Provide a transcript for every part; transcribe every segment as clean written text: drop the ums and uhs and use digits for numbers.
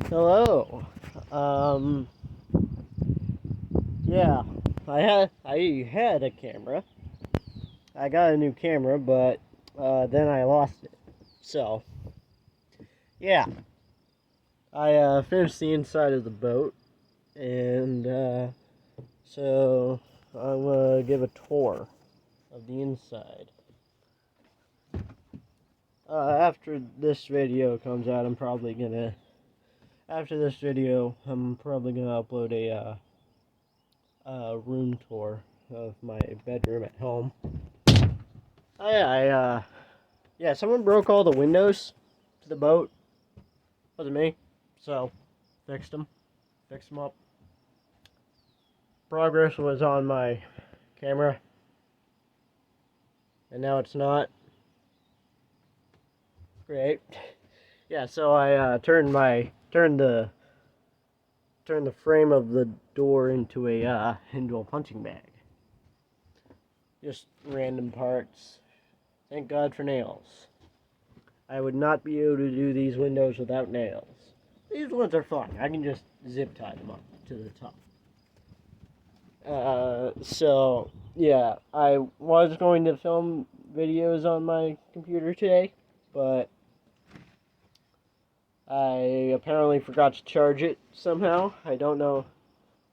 Hello. Um, yeah, I had a camera. I got a new camera, but then I lost it. So yeah, I finished the inside of the boat, and so I'm gonna give a tour of the inside. After this video comes out, After this video, I'm probably gonna upload a room tour of my bedroom at home. Yeah, someone broke all the windows to the boat. Wasn't me. So, fixed them. Fixed them up. Progress was on my camera, and now it's not. Great. Yeah, so I turned the frame of the door into a punching bag. Just random parts. Thank God for nails. I would not be able to do these windows without nails. These ones are fine. I can just zip tie them up to the top. So yeah, I was going to film videos on my computer today, but I apparently forgot to charge it somehow. I don't know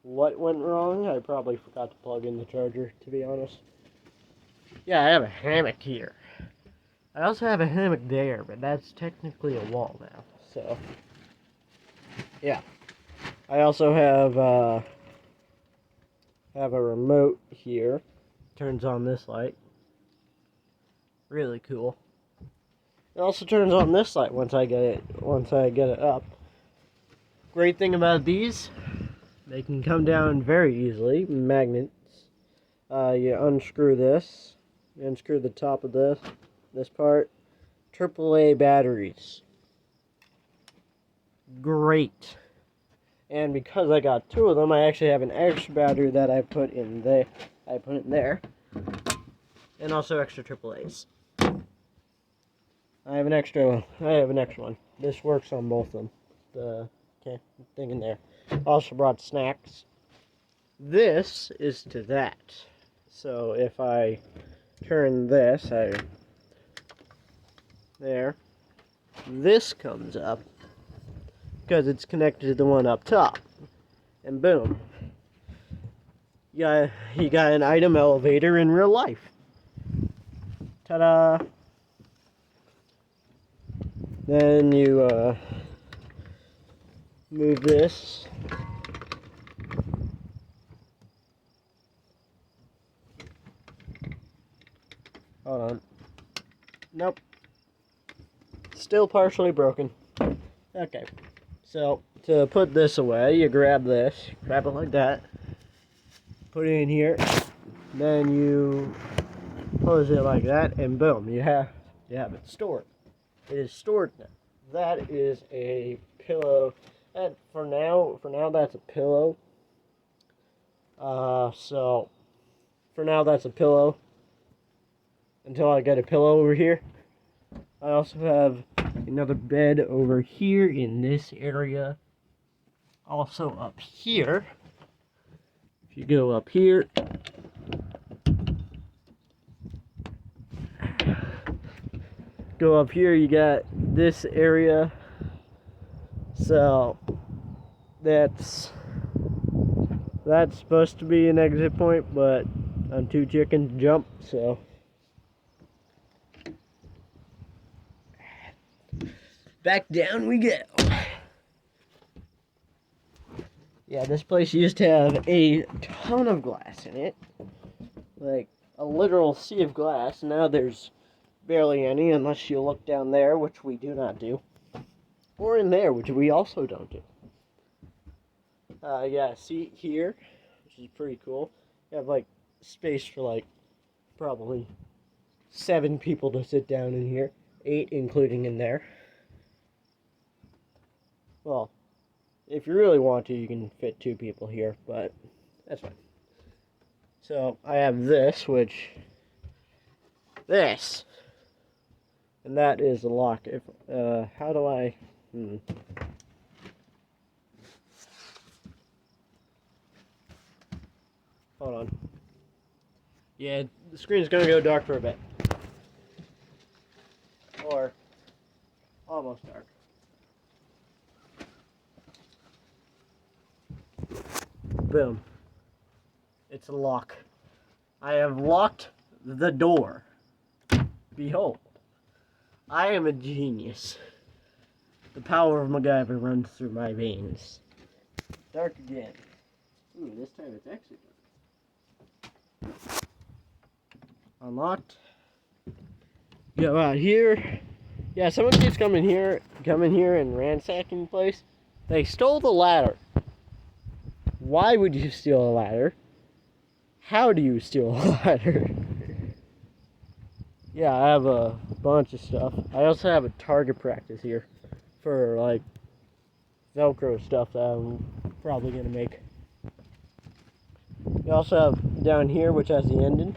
what went wrong. I probably forgot to plug in the charger, to be honest. Yeah, I have a hammock here. I also have a hammock there, but that's technically a wall now. So yeah, I also have a remote here. Turns on this light. Really cool. It also turns on this light once I get it up. Great thing about these, they can come down very easily. Magnets. You unscrew this. You unscrew the top of this part. AAA batteries. Great. And because I got two of them, I actually have an extra battery that I put in there. I put it in there. And also extra AAAs. I have an extra one. This works on both of them. The thing in there. Also brought snacks. This is to that. So if I turn this, this comes up because it's connected to the one up top. And boom. You got an item elevator in real life. Ta-da! Then you move this. Hold on. Nope. Still partially broken. Okay. So, to put this away, you grab this. Grab it like that. Put it in here. Then you close it like that, and boom, you have it stored. It is stored now. That is a pillow. And for now that's a pillow. So for now that's a pillow. Until I get a pillow over here. I also have another bed over here in this area. Also up here. If you go up here, you got this area. So that's supposed to be an exit point, but I'm too chicken to jump, so back down we go. Yeah, this place used to have a ton of glass in it. Like a literal sea of glass. Now there's barely any unless you look down there, which we do not do. Or in there, which we also don't do. Yeah, see here, which is pretty cool. You have like space for like probably 7 people to sit down in here. 8 including in there. Well, if you really want to, you can fit 2 people here, but that's fine. So I have this, and that is the lock. If how do I? Hold on. Yeah, the screen's gonna go dark for a bit. Or almost dark. Boom. It's a lock. I have locked the door. Behold. I am a genius. The power of MacGyver runs through my veins. Dark again. Ooh, this time it's actually dark. Unlocked. Go out here. Yeah, someone keeps coming here and ransacking the place. They stole the ladder. Why would you steal a ladder? How do you steal a ladder? Yeah, I have a bunch of stuff. I also have a target practice here for like Velcro stuff that I'm probably gonna make. We also have down here, which has the engine.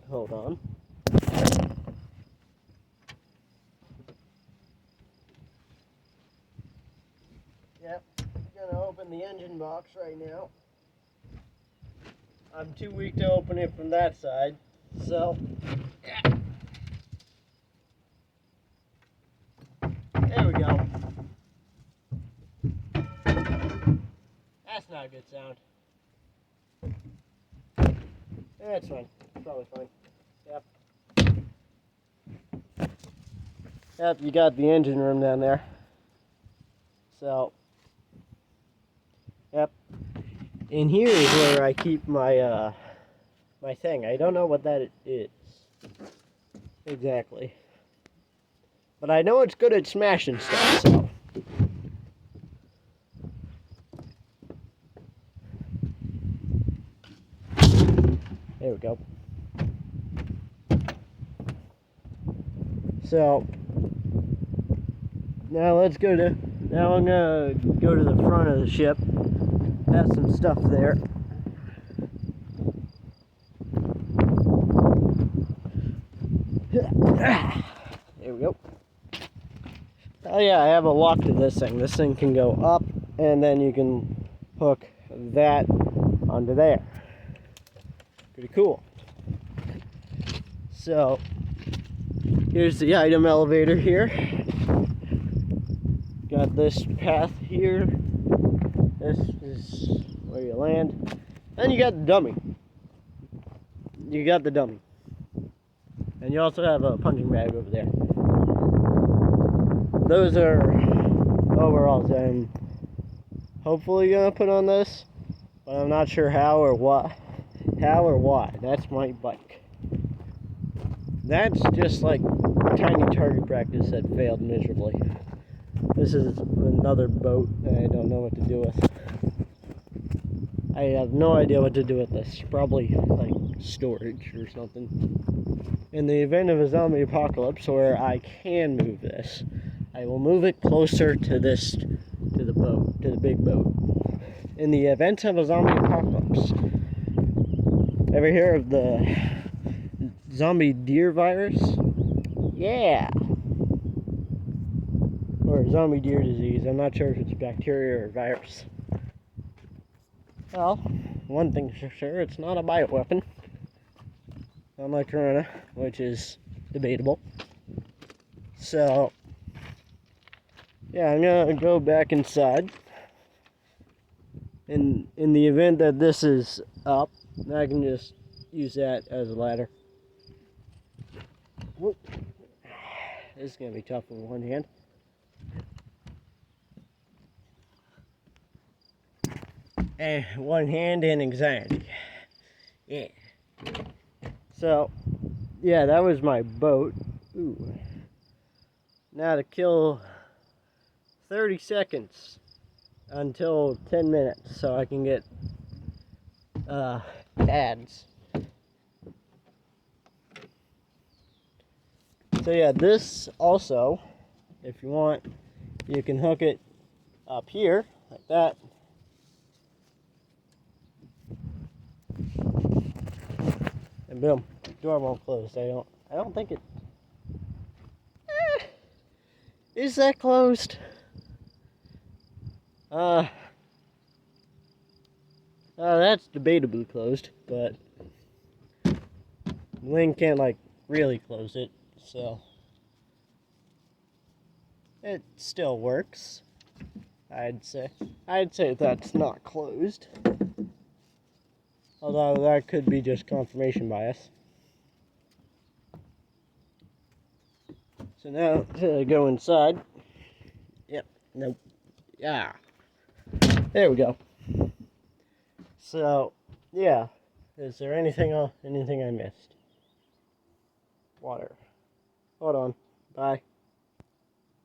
Hold on. Yep, gonna open the engine box right now. I'm too weak to open it from that side, so yeah. There we go. That's not a good sound. That's fine. Probably fine. Yep. Yep, you got the engine room down there. So, yep. In here is where I keep my my thing. I don't know what that is exactly, but I know it's good at smashing stuff. So, there we go. So now let's go to. Now I'm gonna go to the front of the ship. Have some stuff there. There we go. Oh yeah, I have a lock to this thing. This thing can go up, and then you can hook that onto there. Pretty cool. So, here's the item elevator here. Got this path here. This is where you land. And you got the dummy. You got the dummy. And you also have a punching bag over there. Those are overalls I'm hopefully gonna put on this, but I'm not sure how or what. How or why. That's my bike. That's just like tiny target practice that failed miserably. This is another boat that I don't know what to do with. I have no idea what to do with this. Probably like storage or something. In the event of a zombie apocalypse where I can move this, I will move it closer to this, to the boat, to the big boat. In the event of a zombie apocalypse, ever hear of the zombie deer virus? Yeah. Or zombie deer disease. I'm not sure if it's bacteria or virus. Well, one thing's for sure, it's not a bioweapon. Unlike Corona, which is debatable. So, yeah, I'm gonna go back inside. In the event that this is up, I can just use that as a ladder. Whoop. This is gonna be tough with one hand. And one hand and anxiety. Yeah. So, yeah, that was my boat. Ooh. Now to kill 30 seconds until 10 minutes so I can get ads. So yeah, this also, if you want, you can hook it up here like that. And boom, door won't close. I don't think it. Is that closed? That's debatably closed, but Link can't, like, really close it, so it still works, I'd say. I'd say that's not closed. Although that could be just confirmation bias. So now, to go inside. Yep, nope. Yeah. There we go. So, yeah. Is there anything I missed? Water. Hold on. Bye.